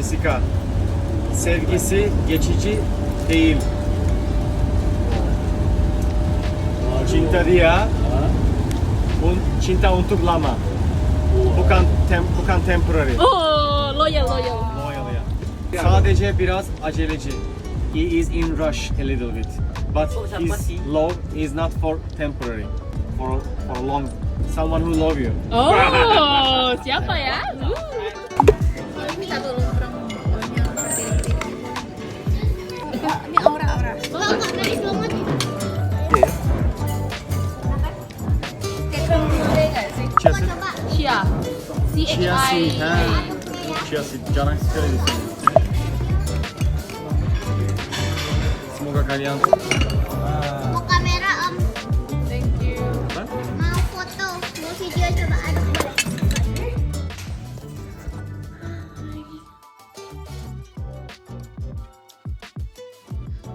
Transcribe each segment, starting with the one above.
Jessica. Sevgisi geçici değil. Cinta dia, cinta untuk lama. Bukan temporary. Oh, loyal. Loyal ya. Sadece biraz aceleci. He is in rush a little bit. But his love is not for temporary. For long. Someone who love you. Oh, siapa ya? Minta tolong ini aura. Chia. C-H-I-A. Chia sih, jarang sekali di sini. Semoga kalian. Mau kamera om. Thank you. Mau foto, mau video coba ada.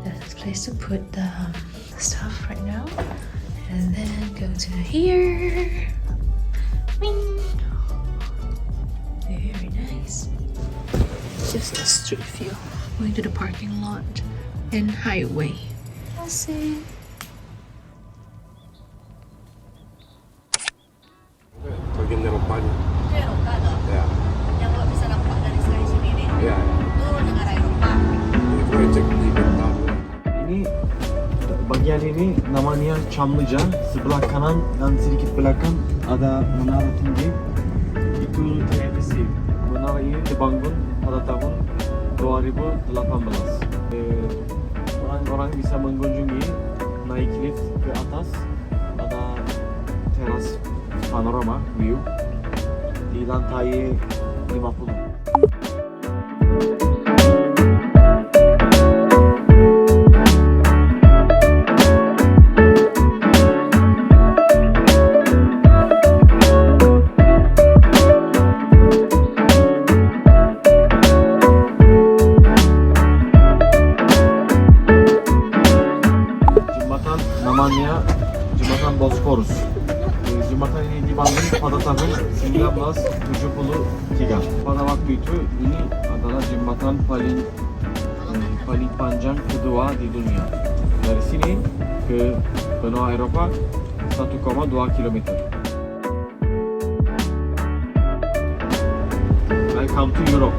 There's a place to put the stuff right now, and then go to here. Bing. Very nice. Just a street view. Going to the parking lot and highway. That's it. Bagian Eropanya. Itu Eropa toh? Ya. Yang lo bisa nampak dari sini nih. Iya. Itu negara Eropa. Ini proyek di Vietnam. Ini bagian ini namanya Çamlıca. Sebelah kanan dan sedikit belakang ada menara tinggi. Itu televisi. Menara ini dibangun pada tahun 2018. Orang-orang bisa mengunjungi, naik lift ke atas, ada teras panorama view di lantai 50. Namanya Jembatan Bosphorus. Jembatan ini dibangun pada tahun 1973. Pada waktu itu ini adalah jembatan paling panjang kedua di dunia. Dari sini ke benua Eropa 1,2 km. Welcome to Europe.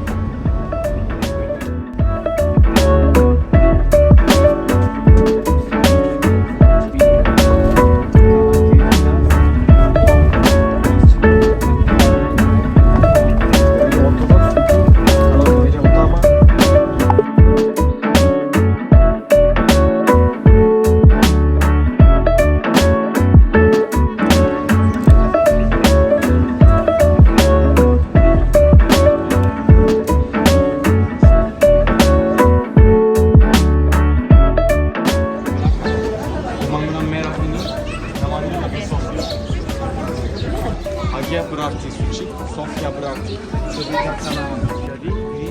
Hagia berarti suci, Sophia berarti sebagai Sultanahmet. Jadi ini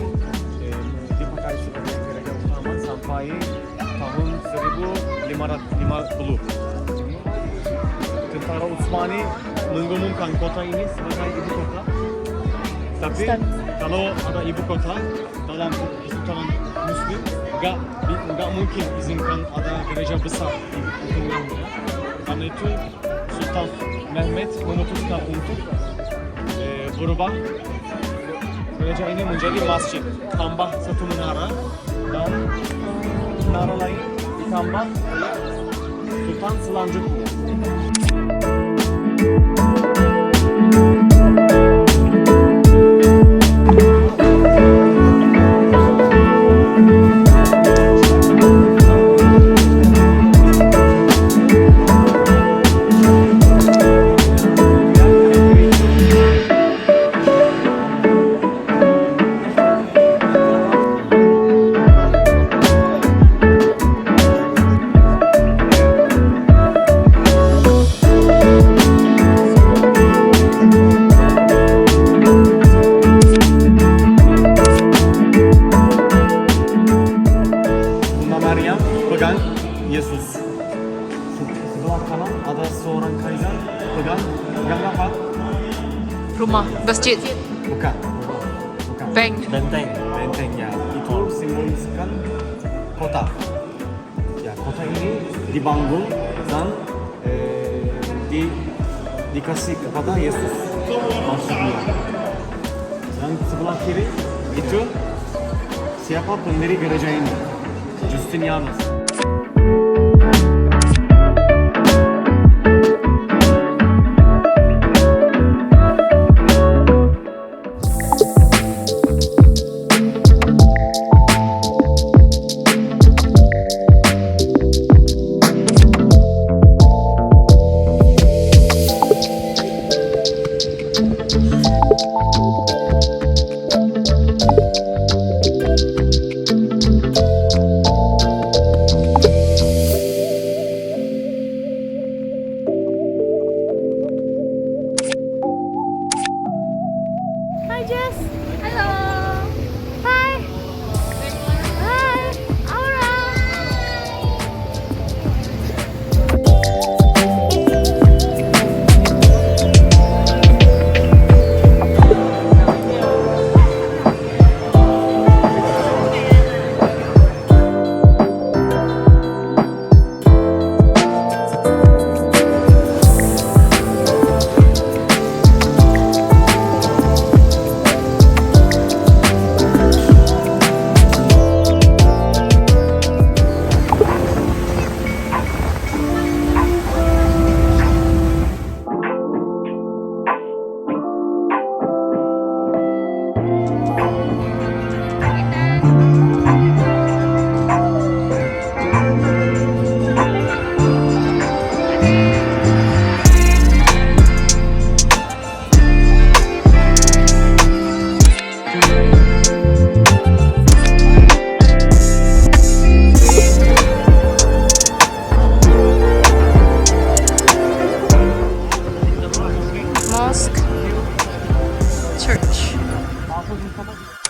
dipakai sebagai gereja utama sampai tahun 1550. Tentara Utsmani mengumumkan kota ini sebagai ibu kota. Tapi kalau ada ibu kota dalam Sultan Muslim, nggak mungkin izinkan ada gereja besar di tengahnya. Karena itu Sultan Mehmet memutuskan untuk berubah gereja ini menjadi masjid, tambah satu menara dan menara lain ditambah oleh Sultan selanjutnya. Yesus. Sebelah kanan ada seorang kaisar pegang apa? Rumah, masjid, Bukan. bank. Benteng. benteng ya. Itu simboliskan kota. Ya, kota ini dibangun dan dikasih kepada Yesus maksudnya. Dan sebelah kiri itu siapa pendiri gereja ini? Justinianus. Hi Jess. Hello. Hi. Hi. Aura. Mosque, church. Altı gün sabah